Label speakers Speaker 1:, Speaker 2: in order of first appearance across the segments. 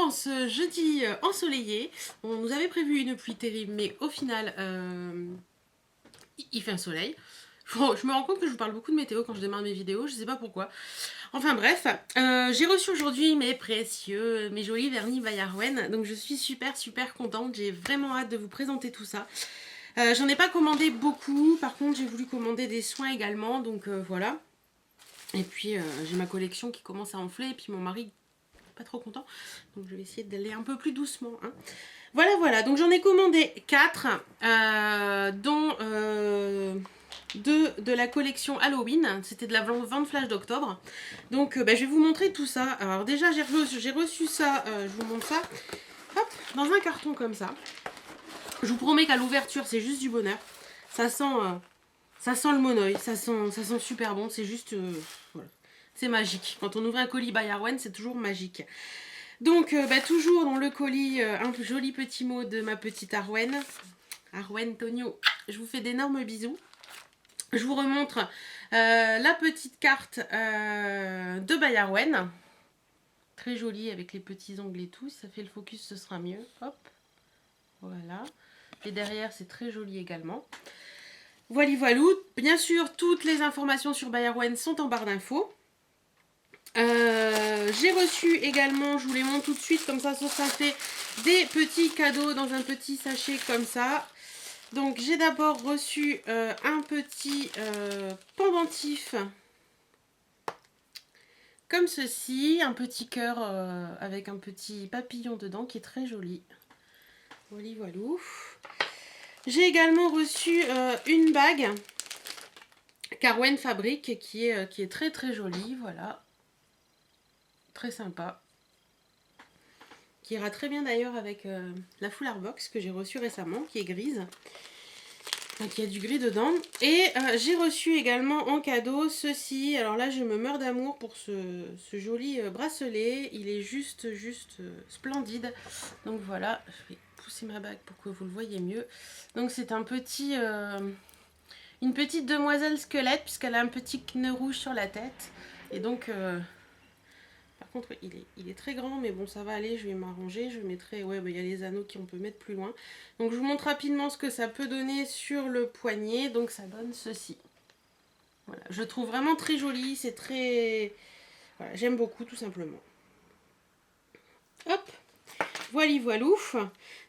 Speaker 1: en ce jeudi ensoleillé. On nous avait prévu une pluie terrible, mais au final, il fait un soleil. Je me rends compte que je vous parle beaucoup de météo quand je démarre mes vidéos, je sais pas pourquoi. Enfin bref, j'ai reçu aujourd'hui mes précieux, mes jolis vernis by Arwen, donc je suis super contente, j'ai vraiment hâte de vous présenter tout ça. J'en ai pas commandé beaucoup, par contre j'ai voulu commander des soins également, donc voilà. Et puis j'ai ma collection qui commence à enfler, et puis mon mari pas trop content, donc je vais essayer d'aller un peu plus doucement, hein. Voilà, donc j'en ai commandé 4, dont 2 de la collection Halloween, c'était de la vente flash d'octobre. Donc je vais vous montrer tout ça. Alors déjà j'ai reçu ça, je vous montre ça, hop, dans un carton comme ça. Je vous promets qu'à l'ouverture c'est juste du bonheur. Ça sent le monoeil, ça sent super bon, c'est juste, voilà. C'est magique. Quand on ouvre un colis by Arwen, c'est toujours magique. Donc, toujours dans le colis, un joli petit mot de ma petite Arwen. Arwen Tonio, je vous fais d'énormes bisous. Je vous remontre la petite carte de by Arwen. Très jolie avec les petits ongles et tout. Si ça fait le focus, ce sera mieux. Hop, voilà. Et derrière, c'est très joli également. Voilou. Bien sûr, toutes les informations sur by Arwen sont en barre d'infos. J'ai reçu également, je vous les montre tout de suite, comme ça fait des petits cadeaux dans un petit sachet comme ça. Donc j'ai d'abord reçu un petit pendentif comme ceci, un petit cœur avec un petit papillon dedans qui est très joli. Voilou. J'ai également reçu une bague qu'Arwen fabrique qui est très jolie, voilà. Très sympa, qui ira très bien d'ailleurs avec la Fuller Box que j'ai reçue récemment, qui est grise, donc il y a du gris dedans. Et j'ai reçu également en cadeau ceci. Alors là je me meurs d'amour pour ce joli bracelet, il est juste splendide. Donc voilà, je vais pousser ma bague pour que vous le voyez mieux. Donc c'est un petit une petite demoiselle squelette, puisqu'elle a un petit nœud rouge sur la tête, et donc par contre, il est très grand, mais bon, ça va aller, je vais m'arranger. Je mettrai, ouais, il y a les anneaux qu'on peut mettre plus loin. Donc, je vous montre rapidement ce que ça peut donner sur le poignet. Donc, ça donne ceci. Voilà, je trouve vraiment très joli. C'est très... Voilà, j'aime beaucoup, tout simplement. Hop, voilou.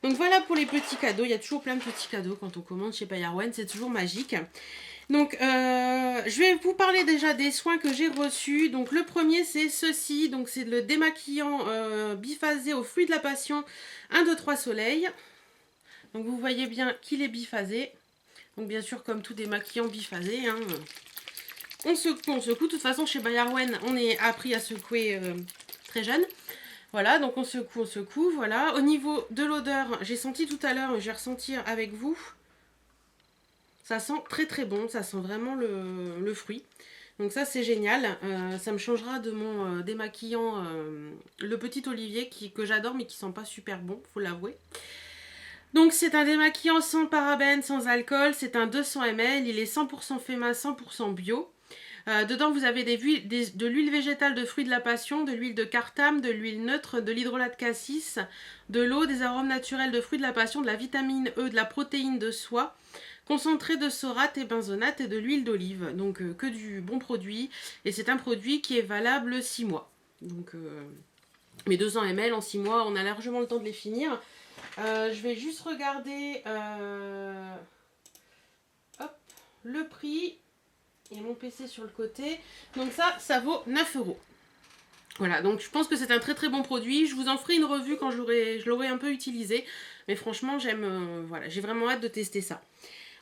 Speaker 1: Donc, voilà pour les petits cadeaux. Il y a toujours plein de petits cadeaux quand on commande chez by Arwen. C'est toujours magique. Donc, je vais vous parler déjà des soins que j'ai reçus. Donc, le premier, c'est ceci. Donc, c'est le démaquillant biphasé au fruit de la passion 1, 2, 3 soleil. Donc, vous voyez bien qu'il est biphasé. Donc, bien sûr, comme tout démaquillant biphasé, hein, on secoue. De toute façon, chez by Arwen, on est appris à secouer très jeune. Voilà, donc on secoue, voilà. Au niveau de l'odeur, j'ai senti tout à l'heure, je vais ressentir avec vous. Ça sent très bon, ça sent vraiment le fruit. Donc ça c'est génial, ça me changera de mon démaquillant, le petit olivier que j'adore mais qui sent pas super bon, faut l'avouer. Donc c'est un démaquillant sans parabènes, sans alcool, c'est un 200 ml, il est 100% fait main, 100% bio. Dedans vous avez de l'huile végétale de fruits de la passion, de l'huile de cartame, de l'huile neutre, de l'hydrolat de cassis, de l'eau, des arômes naturels de fruits de la passion, de la vitamine E, de la protéine de soie, concentré de sorate et benzonate et de l'huile d'olive. Donc que du bon produit. Et c'est un produit qui est valable 6 mois. Donc mes 200 ml en 6 mois, on a largement le temps de les finir. Je vais juste regarder hop, le prix. Et mon PC sur le côté. Donc ça vaut 9 €. Voilà, donc je pense que c'est un très bon produit. Je vous en ferai une revue quand je l'aurai un peu utilisé. Mais franchement, voilà, j'ai vraiment hâte de tester ça.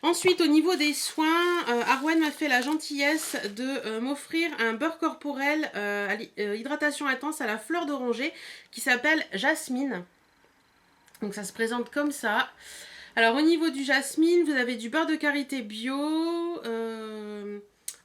Speaker 1: Ensuite, au niveau des soins, Arwen m'a fait la gentillesse de m'offrir un beurre corporel hydratation intense à la fleur d'oranger qui s'appelle Jasmine. Donc ça se présente comme ça. Alors au niveau du jasmine, vous avez du beurre de karité bio,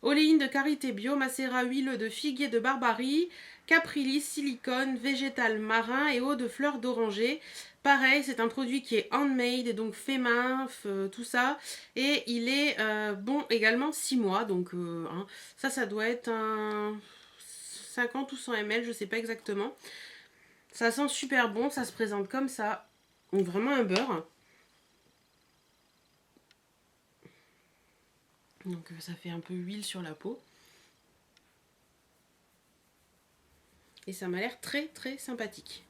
Speaker 1: oléine de karité bio, macérat huileux de figuier de Barbarie, caprilis, silicone, végétal marin et eau de fleurs d'oranger. Pareil, c'est un produit qui est handmade, et donc fait main, tout ça. Et il est bon également 6 mois. Donc hein, ça doit être un 50 ou 100 ml, je ne sais pas exactement. Ça sent super bon, ça se présente comme ça. Donc vraiment un beurre. Donc ça fait un peu huile sur la peau. Et ça m'a l'air très très sympathique.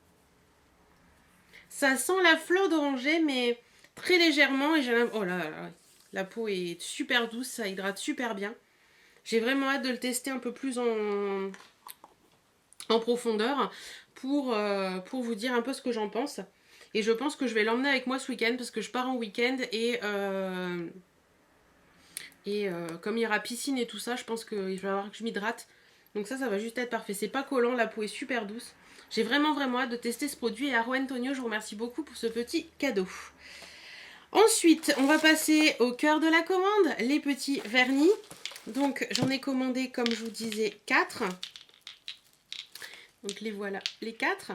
Speaker 1: Ça sent la fleur d'oranger, mais très légèrement. Et j'ai l'impression... Oh là là là. La peau est super douce, ça hydrate super bien. J'ai vraiment hâte de le tester un peu plus en profondeur pour vous dire un peu ce que j'en pense. Et je pense que je vais l'emmener avec moi ce week-end parce que je pars en week-end et comme il y aura piscine et tout ça, je pense qu'il va falloir que je m'hydrate. Donc ça va juste être parfait. C'est pas collant, la peau est super douce. J'ai vraiment vraiment hâte de tester ce produit. Et Arwen Tonio, je vous remercie beaucoup pour ce petit cadeau. Ensuite, on va passer au cœur de la commande, les petits vernis. Donc j'en ai commandé, comme je vous disais, 4. Donc les voilà, les 4.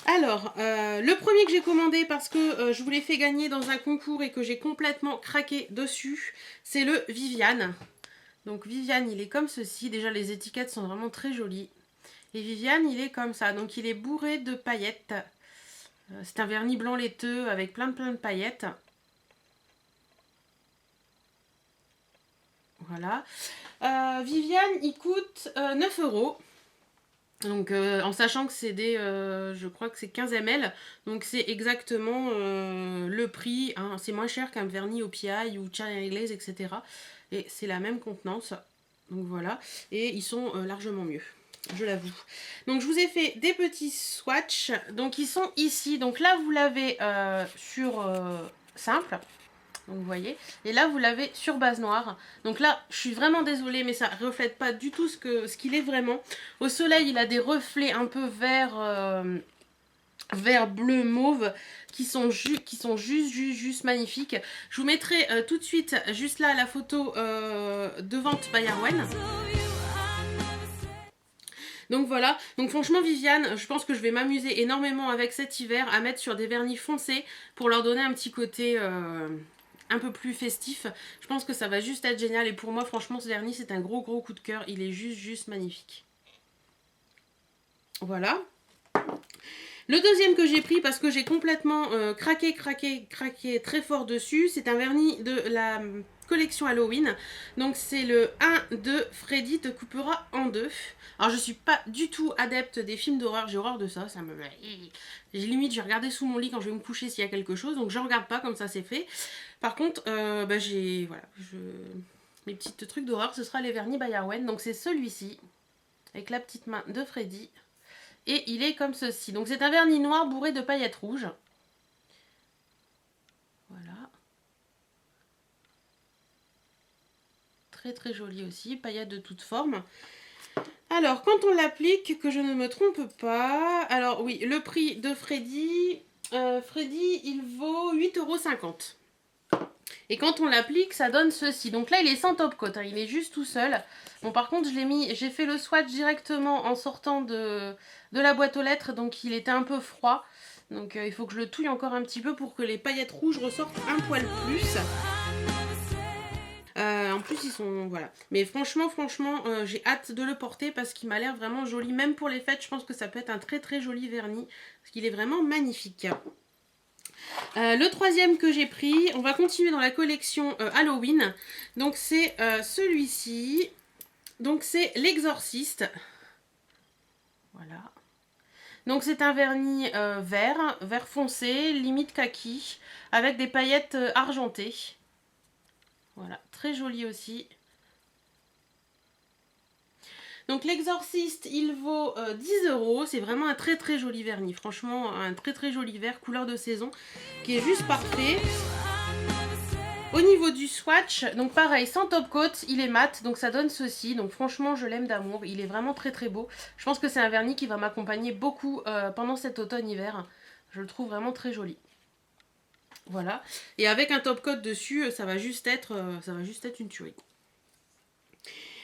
Speaker 1: Alors, le premier que j'ai commandé parce que je vous l'ai fait gagner dans un concours et que j'ai complètement craqué dessus, c'est le Viviane. Donc Viviane, il est comme ceci. Déjà, les étiquettes sont vraiment très jolies. Et Viviane, il est comme ça. Donc il est bourré de paillettes. C'est un vernis blanc laiteux avec plein de paillettes. Voilà. Viviane, il coûte 9 €. Donc en sachant que c'est des, je crois que c'est 15 ml, donc c'est exactement le prix, hein, c'est moins cher qu'un vernis au PI ou Cherry Glaze, etc. Et c'est la même contenance, donc voilà, et ils sont largement mieux, je l'avoue. Donc je vous ai fait des petits swatchs, donc ils sont ici, donc là vous l'avez sur simple. Donc vous voyez, et là vous l'avez sur base noire. Donc là je suis vraiment désolée, mais ça reflète pas du tout ce qu'il est vraiment. Au soleil il a des reflets un peu vert bleu mauve qui sont juste magnifiques. Je vous mettrai tout de suite juste là la photo de vente by Arwen. Donc voilà, donc franchement Viviane, je pense que je vais m'amuser énormément avec cet hiver à mettre sur des vernis foncés pour leur donner un petit côté un peu plus festif. Je pense que ça va juste être génial et pour moi franchement ce vernis c'est un gros coup de cœur, il est juste magnifique. Voilà. Le deuxième que j'ai pris parce que j'ai complètement craqué très fort dessus, c'est un vernis de la collection Halloween. Donc c'est le 1 de Freddy te coupera en deux. Alors je suis pas du tout adepte des films d'horreur, j'ai horreur de ça, ça me... Limite j'ai regardé sous mon lit quand je vais me coucher s'il y a quelque chose, donc je regarde pas comme ça c'est fait. Par contre, j'ai... Voilà, mes petits trucs d'horreur, ce sera les vernis by Arwen. Donc c'est celui-ci, avec la petite main de Freddy. Et il est comme ceci. Donc c'est un vernis noir bourré de paillettes rouges. Voilà. Très joli aussi. Paillettes de toutes formes. Alors quand on l'applique, que je ne me trompe pas. Alors oui, le prix de Freddy. Freddy, il vaut 8,50 €. Et quand on l'applique, ça donne ceci. Donc là, il est sans top coat, hein, il est juste tout seul. Bon, par contre, j'ai fait le swatch directement en sortant de la boîte aux lettres, donc il était un peu froid. Donc il faut que je le touille encore un petit peu pour que les paillettes rouges ressortent un poil plus. En plus, ils sont... Voilà. Mais franchement, j'ai hâte de le porter parce qu'il m'a l'air vraiment joli. Même pour les fêtes, je pense que ça peut être un très joli vernis. Parce qu'il est vraiment magnifique. Le troisième que j'ai pris, on va continuer dans la collection Halloween. Donc c'est celui-ci. Donc c'est l'Exorciste. Voilà. Donc c'est un vernis vert foncé, limite kaki, avec des paillettes argentées. Voilà, très joli aussi. Donc l'Exorciste, il vaut 10 €. C'est vraiment un très joli vernis. Franchement, un très joli vert, couleur de saison, qui est juste parfait. Au niveau du swatch, donc pareil, sans top coat, il est mat, donc ça donne ceci. Donc franchement, je l'aime d'amour. Il est vraiment très beau. Je pense que c'est un vernis qui va m'accompagner beaucoup pendant cet automne-hiver. Je le trouve vraiment très joli. Voilà. Et avec un top coat dessus, ça va juste être une tuerie.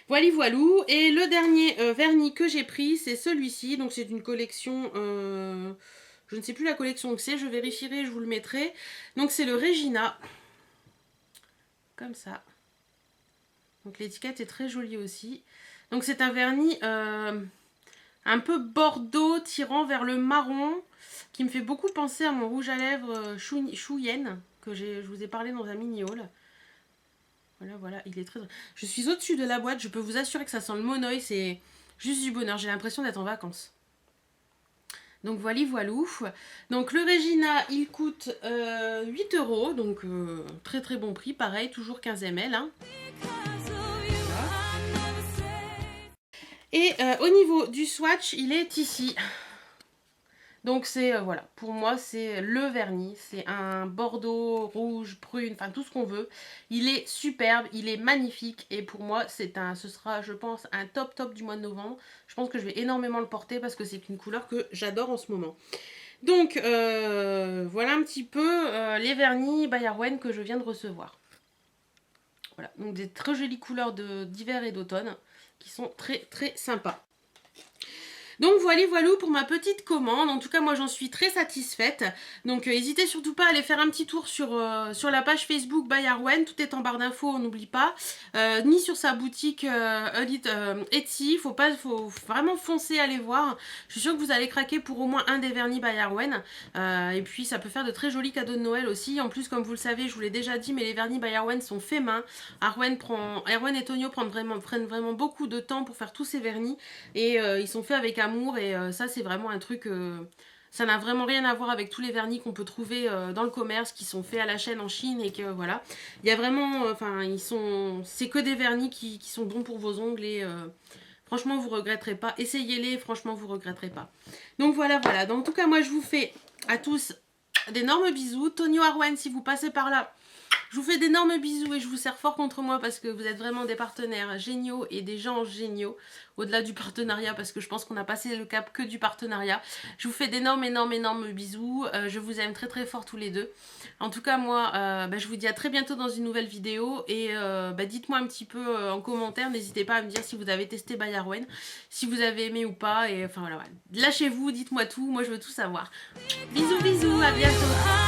Speaker 1: Voilou. Et le dernier vernis que j'ai pris, c'est celui-ci. Donc c'est une collection... je ne sais plus la collection que c'est, je vérifierai, je vous le mettrai. Donc c'est le Regina. Comme ça. Donc l'étiquette est très jolie aussi. Donc c'est un vernis un peu bordeaux tirant vers le marron, qui me fait beaucoup penser à mon rouge à lèvres Chou Yen, que je vous ai parlé dans un mini haul. Voilà, voilà, il est très... Je suis au-dessus de la boîte, je peux vous assurer que ça sent le monoï, c'est juste du bonheur, j'ai l'impression d'être en vacances. Donc voilà, voilou. Donc le Regina, il coûte 8 €, donc très très bon prix, pareil, toujours 15 ml. Hein. Et au niveau du swatch, il est ici. Donc c'est, voilà, pour moi c'est le vernis, c'est un bordeaux, rouge, prune, enfin tout ce qu'on veut. Il est superbe, il est magnifique et pour moi ce sera je pense un top du mois de novembre. Je pense que je vais énormément le porter parce que c'est une couleur que j'adore en ce moment. Donc voilà un petit peu les vernis by Arwen que je viens de recevoir. Voilà, donc des très jolies couleurs d'hiver et d'automne qui sont très très sympas. Donc voilà pour ma petite commande. En tout cas moi j'en suis très satisfaite. Donc n'hésitez surtout pas à aller faire un petit tour sur la page Facebook by Arwen. Tout est en barre d'infos, on n'oublie pas. Ni sur sa boutique Etsy. Faut vraiment foncer aller voir. Je suis sûre que vous allez craquer pour au moins un des vernis by Arwen. Et puis ça peut faire de très jolis cadeaux de Noël aussi. En plus comme vous le savez, je vous l'ai déjà dit, mais les vernis by Arwen sont faits main. Arwen et Tonio prennent vraiment beaucoup de temps pour faire tous ces vernis. Et ils sont faits avec amour et ça c'est vraiment un truc ça n'a vraiment rien à voir avec tous les vernis qu'on peut trouver dans le commerce qui sont faits à la chaîne en Chine et que voilà il y a vraiment c'est que des vernis qui sont bons pour vos ongles et franchement vous regretterez pas, essayez-les, franchement vous regretterez pas. Donc voilà donc, en tout cas moi je vous fais à tous d'énormes bisous. Tonio, Arwen, si vous passez par là, je vous fais d'énormes bisous et je vous serre fort contre moi parce que vous êtes vraiment des partenaires géniaux et des gens géniaux au-delà du partenariat parce que je pense qu'on a passé le cap que du partenariat. Je vous fais d'énormes bisous. Je vous aime très très fort tous les deux. En tout cas moi je vous dis à très bientôt dans une nouvelle vidéo et dites-moi un petit peu en commentaire, n'hésitez pas à me dire si vous avez testé by Arwen, si vous avez aimé ou pas et enfin voilà. Lâchez-vous, dites-moi tout, moi je veux tout savoir. Bisous, à bientôt.